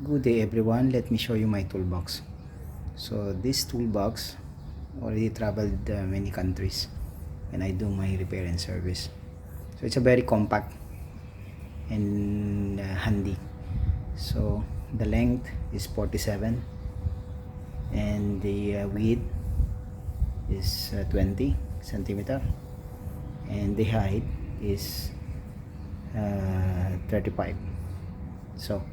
Good day everyone, let me show you my toolbox. So this toolbox already traveled many countries when I do my repair and service. So it's a very compact and handy. So the length is 47 and the width is 20 centimeter and the height is 35. So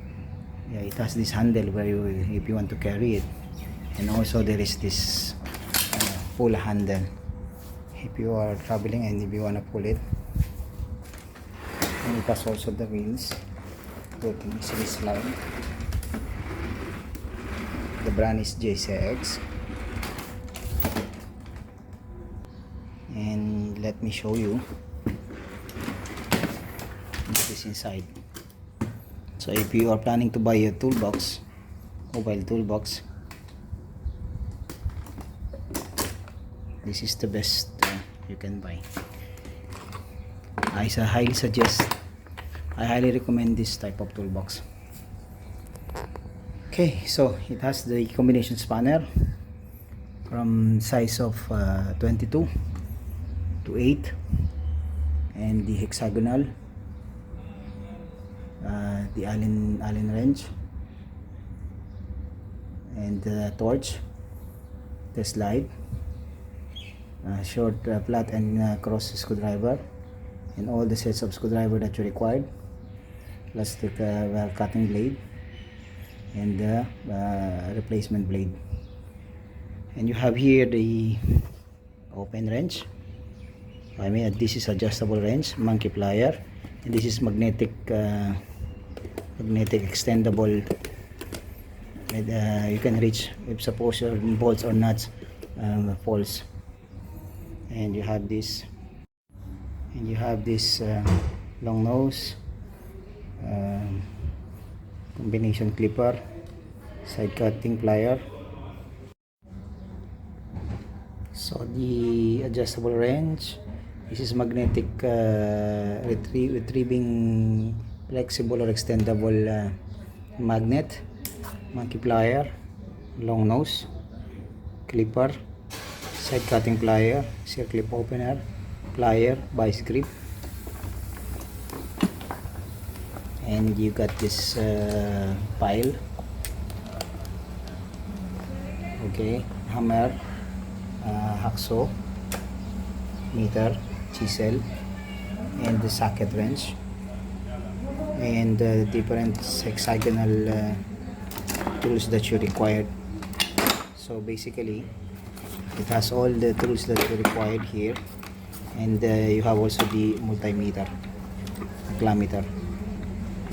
yeah, it has this handle where if you want to carry it, and also there is this pull handle if you are traveling and if you want to pull it, and it has also the wheels that can easily slide. The brand is JCX, and let me show you what is inside. So if you are planning to buy a toolbox, mobile toolbox, this is the best you can buy. I highly recommend this type of toolbox. Okay, so it has the combination spanner from size of 22 to 8, and the hexagonal, the Allen wrench, and the torch, the slide, short, flat and cross screwdriver, and all the sets of screwdriver that you required, plus the cutting blade and the replacement blade. And you have here the open wrench. I mean, this is adjustable wrench, monkey plier, and this is magnetic extendable. You can reach if suppose your bolts or nuts falls. And you have this, long nose, combination clipper, side cutting plier. So the adjustable wrench, this is magnetic retrieving flexible or extendable magnet, monkey plier, long nose, clipper, side cutting plier, circlip opener, plier, vice grip, and you got this file, okay, hammer, hacksaw, meter, chisel, and the socket wrench, and different hexagonal tools that you required. So basically it has all the tools that you required here, and you have also the multimeter, accelerometer.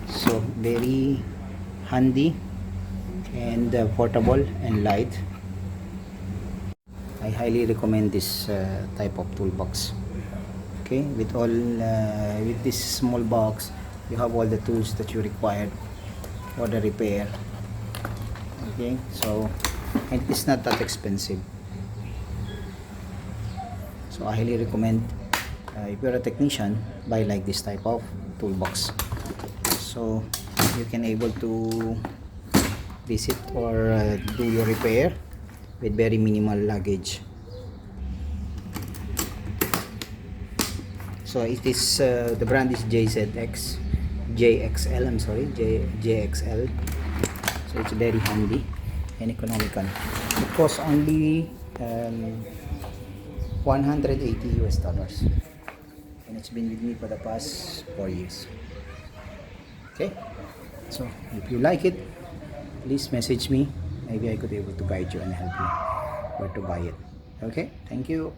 So very handy and portable and light. I highly recommend this type of toolbox. Okay, with this small box, you have all the tools that you required for the repair. Okay, so, and it's not that expensive. So I highly recommend, if you're a technician, buy like this type of toolbox, so you can able to visit or do your repair with very minimal luggage. So it is the brand is JXL. I'm sorry, JXL. So it's very handy and economical. It costs only $180, and it's been with me for the past 4 years. Okay, so if you like it, please message me. Maybe I could be able to guide you and help you where to buy it. Okay, thank you.